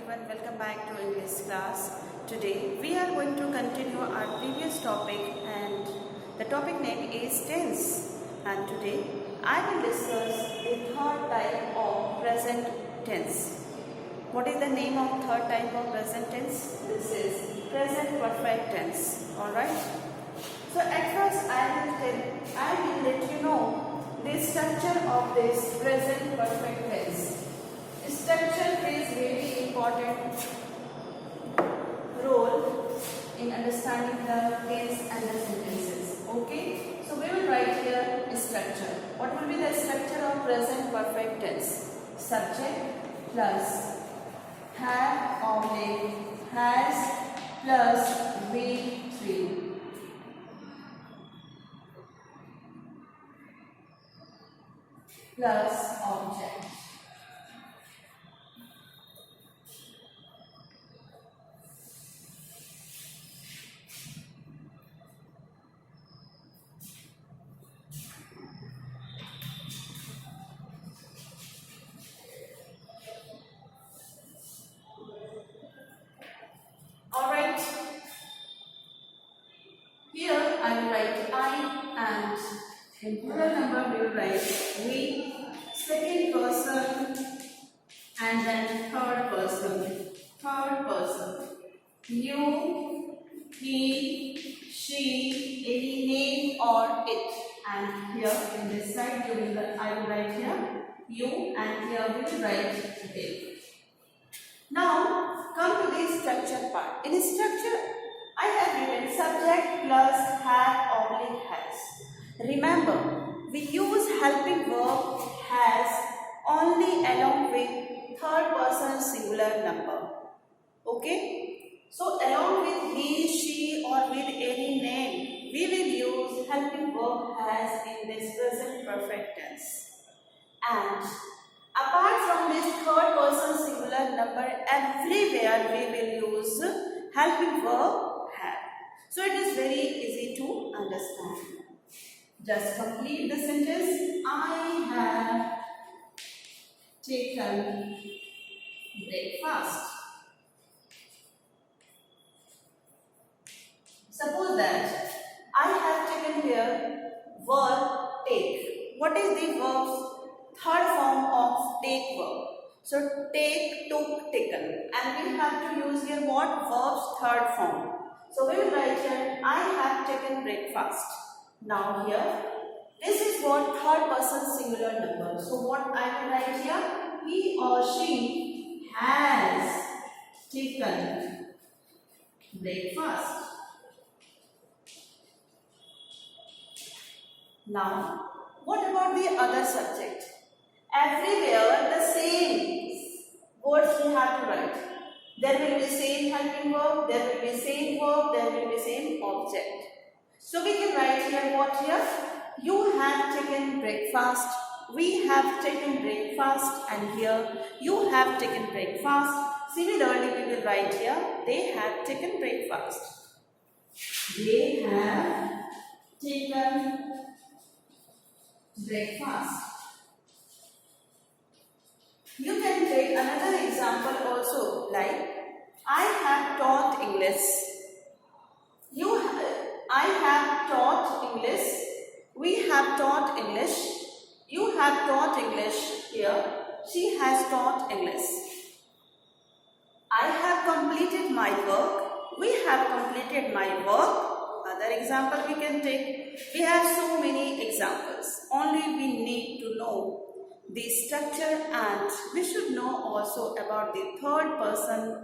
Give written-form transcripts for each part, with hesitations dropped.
everyone, welcome back to English class. Today we are going to continue our previous topic and the topic name is tense. And today I will discuss the third type of present tense. What is the name of third type of present tense? This is present perfect tense. Alright. So at first I will let you know the structure of this present perfect tense. Structure plays very important role in understanding the tense and the sentences. Okay, so we will write here structure. What will be the structure of present perfect tense? Subject plus have object has plus V3 plus object. Alright, here I will write I and in plural number we will write we, second person and then third person. Third person. You, he, she, any name or it. And here in this side I will write here you and here we will write they. Now come to the structure part. In structure I have written subject plus have oblique has. Remember we use helping verb has only along with third person singular number. Okay? So along with he, she or with any name we will use helping verb has in this present perfect tense. And apart from this third person singular number, everywhere we will use helping verb have. So it is very easy to understand. Just complete the sentence. I have taken breakfast. Suppose that I have taken here verb take. What is the verb's third form of take verb? So take, took, taken, and we have to use here what? Verb's third form. So we will write here I have taken breakfast. Now here this is what third person singular number. So what I will write here? He or she has taken breakfast. Now what about the other subject? Everywhere the same words we have to write. There will be same helping verb, there will be same verb, there will be same object. So we can write here what here? You have taken breakfast, we have taken breakfast, and here you have taken breakfast. Similarly we will write here they have taken breakfast. They have taken breakfast. You can take another example also, like I have taught English. I have taught English. We have taught English. You have taught English here. She has taught English. I have completed my work. We have completed my work. Other example we can take. We have so many examples. Only we need to know the structure and we should know also about the third person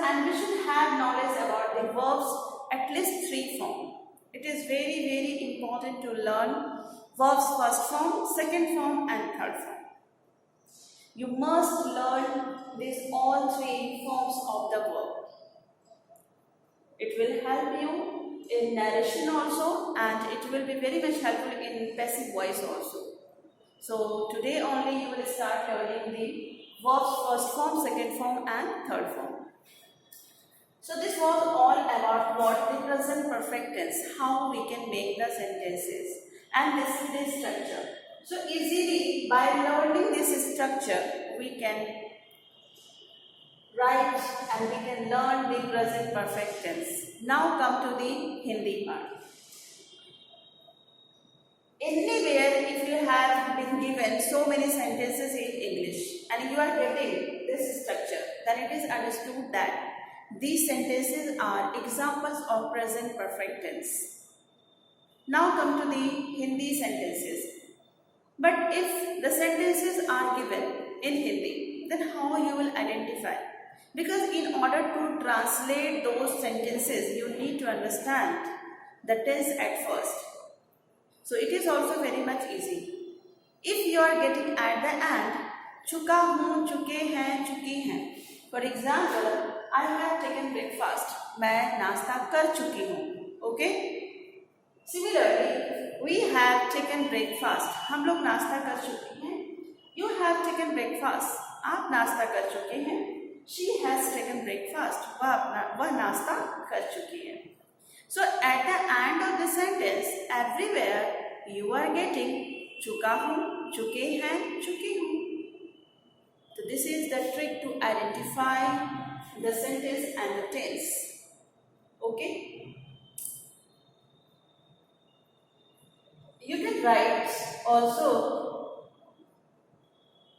and we should have knowledge about the verbs at least 3 forms. It is very, very important to learn verbs first form, second form and third form. You must learn these all 3 forms of the verb. It will help you in narration also and it will be very much helpful in passive voice also. So today only you will start learning the verbs first form, second form and third form. So this was all about what the present perfect tense, how we can make the sentences, and this is the structure. So easily by learning this structure, we can write and we can learn the present perfect tense. Now come to the Hindi part. Anywhere, if you have been given so many sentences in English and you are getting this structure, then it is understood that these sentences are examples of present perfect tense. Now come to the Hindi sentences. But if the sentences are given in Hindi, then how you will identify? Because in order to translate those sentences, you need to understand the tense at first. So it is also very much easy. If you are getting at the end, चुका हूँ, चुके हैं, चुकी हैं. For example, I have taken breakfast. मैं नाश्ता कर चुकी हूँ. Okay? Similarly, we have taken breakfast. हम लोग नाश्ता कर चुके हैं. You have taken breakfast. आप नाश्ता कर चुके हैं. She has taken breakfast. वह नाश्ता कर चुकी है. So at the end of the sentence, everywhere you are getting चुका हूँ, चुके हैं, चुकी हूँ. So this is the trick to identify the sentence and the tense. Okay? You can write also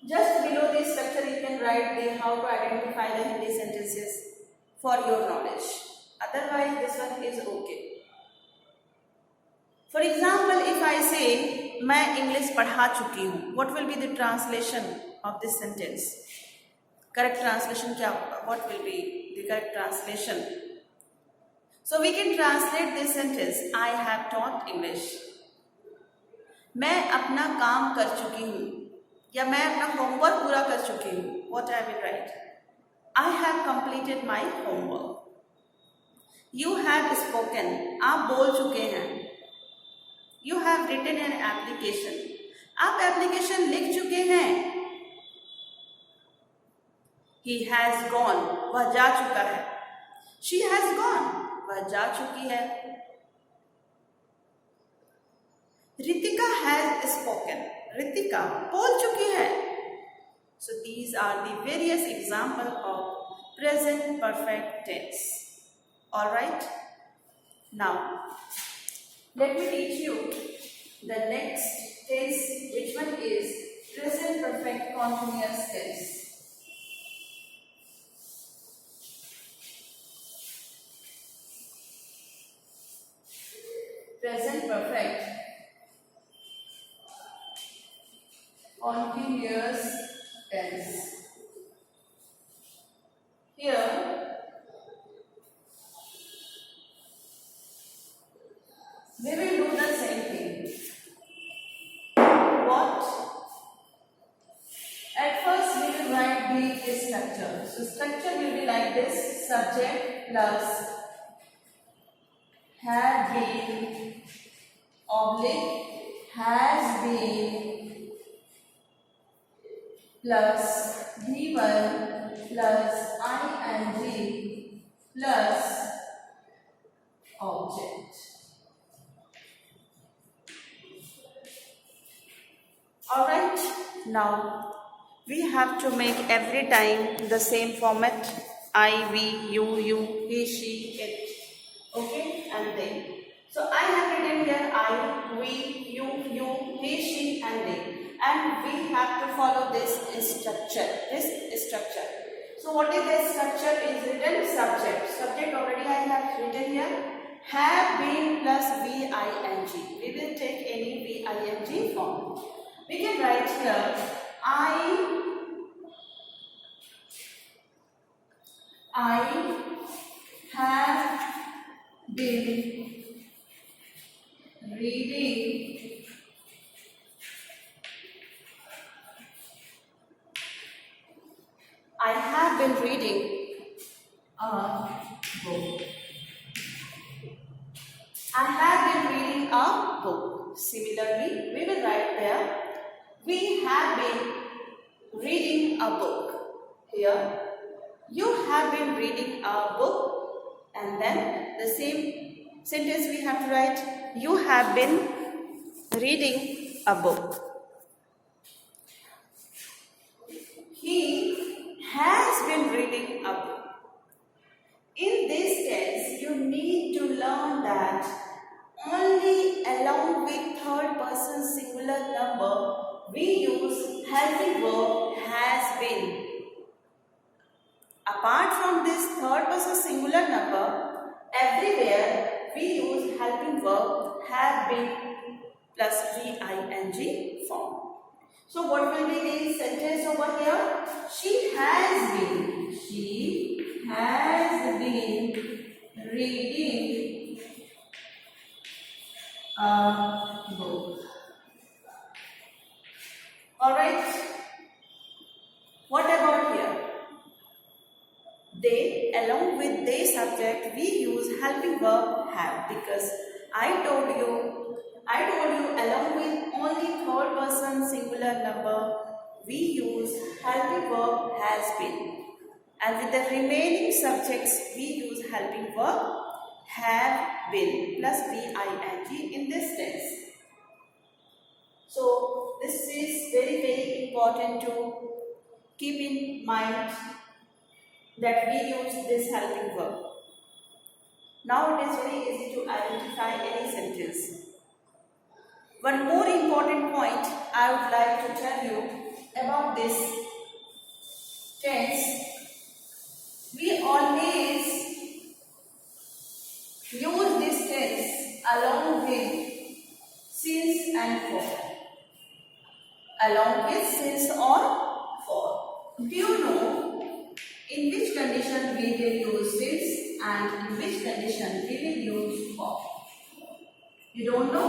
just below this structure. You can write the how to identify the Hindi sentences for your knowledge. Otherwise, this one is okay. For example, if I say मैं English पढ़ा चुकी हूँ, what will be the translation of this sentence? Correct translation क्या होगा? What will be the correct translation? So we can translate this sentence. I have taught English. मैं अपना काम कर चुकी हूँ या मैं अपना homework पूरा कर चुकी हूँ. What I will write? I have completed my homework. You have spoken. आप बोल चुके हैं. You have written an application. आप application लिख चुके हैं. He has gone. वह जा चुका है. She has gone. वह जा चुकी है. Ritika has spoken. Ritika बोल चुकी है. So these are the various examples of present perfect tense. Alright? Now, let me teach you the next tense, which one is present perfect continuous tense. Present perfect continuous tense. Here, we will do the same thing. What? At first, we will write the structure. So, structure will be like this: subject plus had been oblique has been plus V1 plus ing plus object. Alright, now we have to make every time the same format: I, we, you, he, she, it. Okay, and they. So I have written here I, we, you, he, she, and they. And we have to follow this structure. So what is the structure? Is written subject. Subject already I have written here. Have been plus VING. We will take any VING form. We can write here I have been reading a book. I have been reading a book. Similarly, we will write there we have been reading a book. Here, you have been reading a book, and then the same sentence we have to write, you have been reading a book. helping verb has been. Apart from this third person singular number, everywhere we use helping verb have been plus VING form. So what will be the sentence over here? She has been. She has been reading a book. Alright. What about here? They, along with they subject, we use helping verb have, because I told you along with only third person singular number we use helping verb has been, and with the remaining subjects we use helping verb have been plus VING in this tense. So this is very important to keep in mind, that we use this helping verb. Now it is very easy to identify any sentence. One more important point I would like to tell you about this tense. We always use this tense along with since and for. Along with since or for. Do you know in which condition we will use since and in which condition we will use for? You don't know?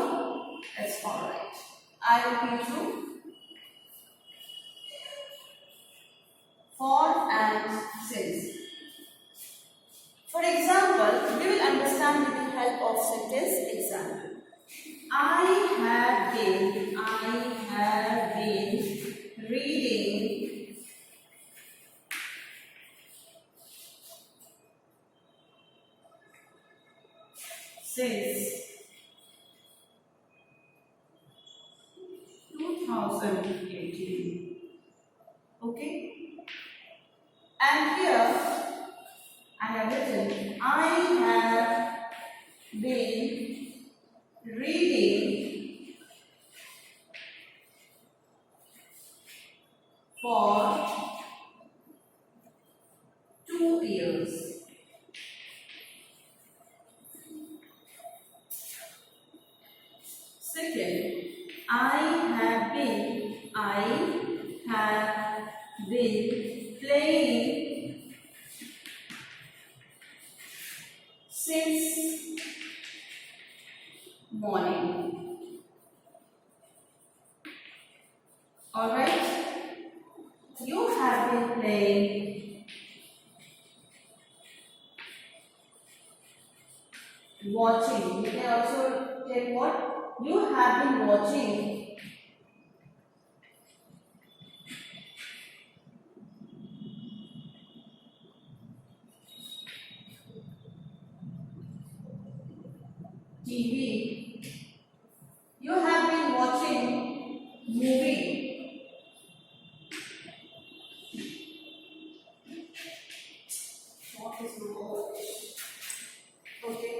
That's alright. I will teach you. For and since. For example, we will understand with the help of sentence example. I have been reading since 2018. Okay? And here I have written, I have been reading for 2 years. Second, I have been playing since morning. Alright? You have been playing, watching. You can also take what? You have been watching TV. You have been watching movie. What is more? Okay.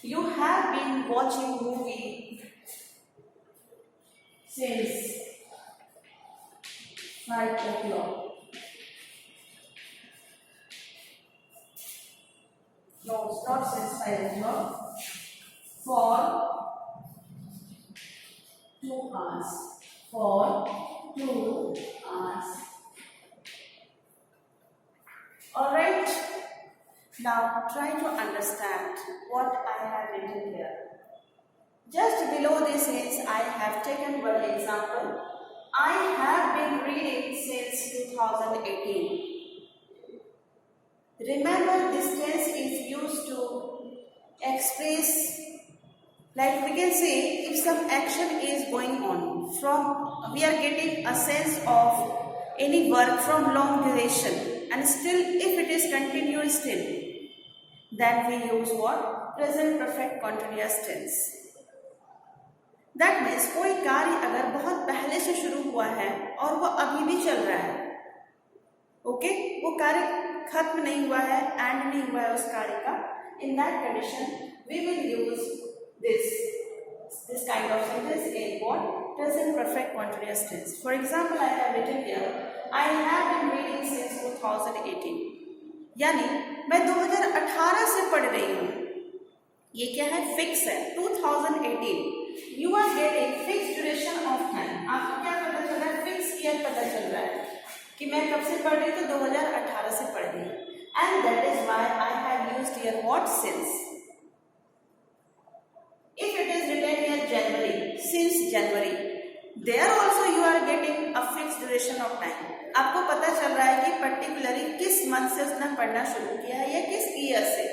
You have been watching movie since 5 o'clock. No, it's not since 5 o'clock. For 2 hours. For 2 hours. Alright. Now try to understand what I have written here. Just below this is I have taken one example. I have been reading since 2018. Remember, this tense is used to express, like we can say, if some action is going on, we are getting a sense of any work from long duration, and still if it is continuous still, then we use what? Present perfect continuous tense. That means कोई कार्य अगर बहुत पहले से शुरू हुआ है और वो अभी भी चल रहा है, ओके, वो कार्य खत्म नहीं हुआ है, एंड नहीं हुआ है उस कार्य का, in that condition we will use this kind of sentence in what? Present perfect continuous tense. For example, I have written here, I have been reading since 2018. यानी मैं 2018 से पढ़ रही हूँ. ये क्या है? फिक्स है. 2018. You are getting fixed duration of time. आपको क्या पता चल रहा है? फिक्स ईयर पता चल रहा है कि मैं कब से पढ़ रही हूँ. तो 2018 से पढ़ रही हूँ. And that is why I have used here what? Since. If it is written here January, since January, there also you are getting a fixed duration of time. आपको पता चल रहा है कि पर्टिकुलरली किस मंथ से उसने पढ़ना शुरू किया है या किस ईयर से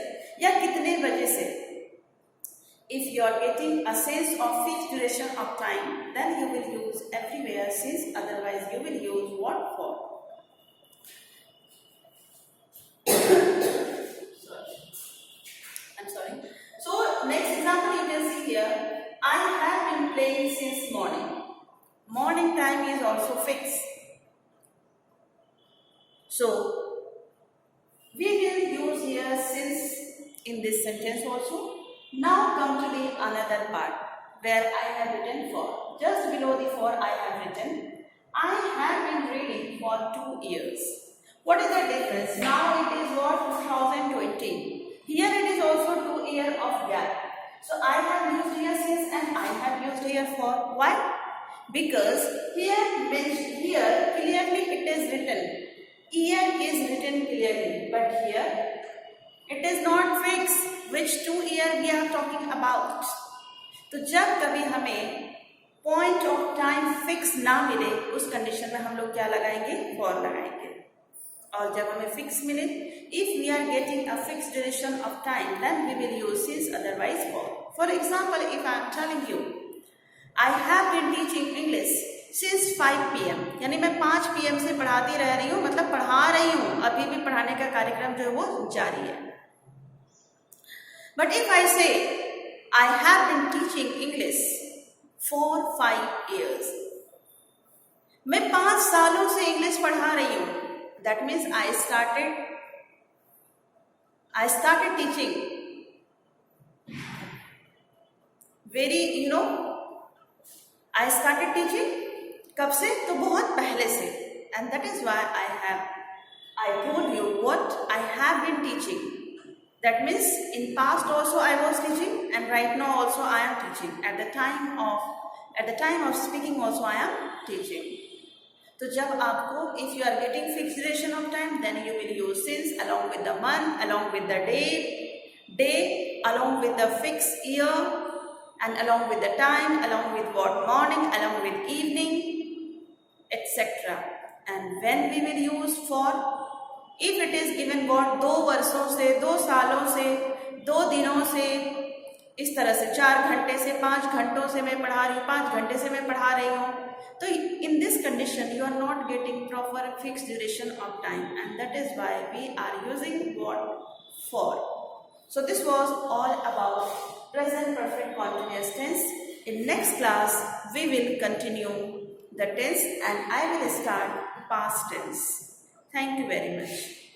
या कितने बजे से. If you are getting a sense of fixed duration of time, then you will use everywhere since, otherwise you will use what? For. I'm sorry. So next example you can see here, I have been playing since morning. Morning time is also fixed. So we will use here since in this sentence also. Now come to the another part where I have written for. Just below the for I have written, I have been reading for 2 years. What is the difference? Now it is what? 2020. Here it is also 2 years of gap. So I have used here since and I have used here for. Why? Because here clearly it is written. Year is written clearly, but here it is not fixed. Which 2 year we are talking about? तो जब कभी हमें point of time fix ना मिले, उस condition में हम लोग क्या लगाएंगे? For लगाएंगे. और जब हमें fix मिले, if we are getting a fixed duration of time, then we will use since, otherwise for. For example, if I am telling you, I have been teaching English since 5 PM, यानी मैं 5 PM से पढ़ाती रह रही हूँ, मतलब पढ़ा रही हूँ, अभी भी पढ़ाने का कार्यक्रम जो है वो जारी है. But if I say, I have been teaching English for 5 years, मैं 5 सालों से इंग्लिश पढ़ा रही हूँ. That means I started teaching I started teaching कब से? तो बहुत पहले से. And that is why I told you what I have been teaching. That means in past also I was teaching and right now also I am teaching. At the time of speaking also I am teaching. तो जब आपको, if you are getting fixed duration of time, then you will use since along with the month, along with the day, along with the fixed year, and along with the time, along with what? Morning, along with evening, etc. And when we will use for? If it is given what? 2 वर्षों से, 2 सालों से, 2 दिनों से, इस तरह से 4 घंटे से, 5 घंटों से मैं पढ़ा रही हूँ, 5 घंटे से मैं पढ़ा रही हूँ. तो in this condition you are not getting proper fixed duration of time, and that is why we are using what? For. So this was all about present perfect continuous tense. In next class we will continue the tense and I will start past tense. Thank you very much.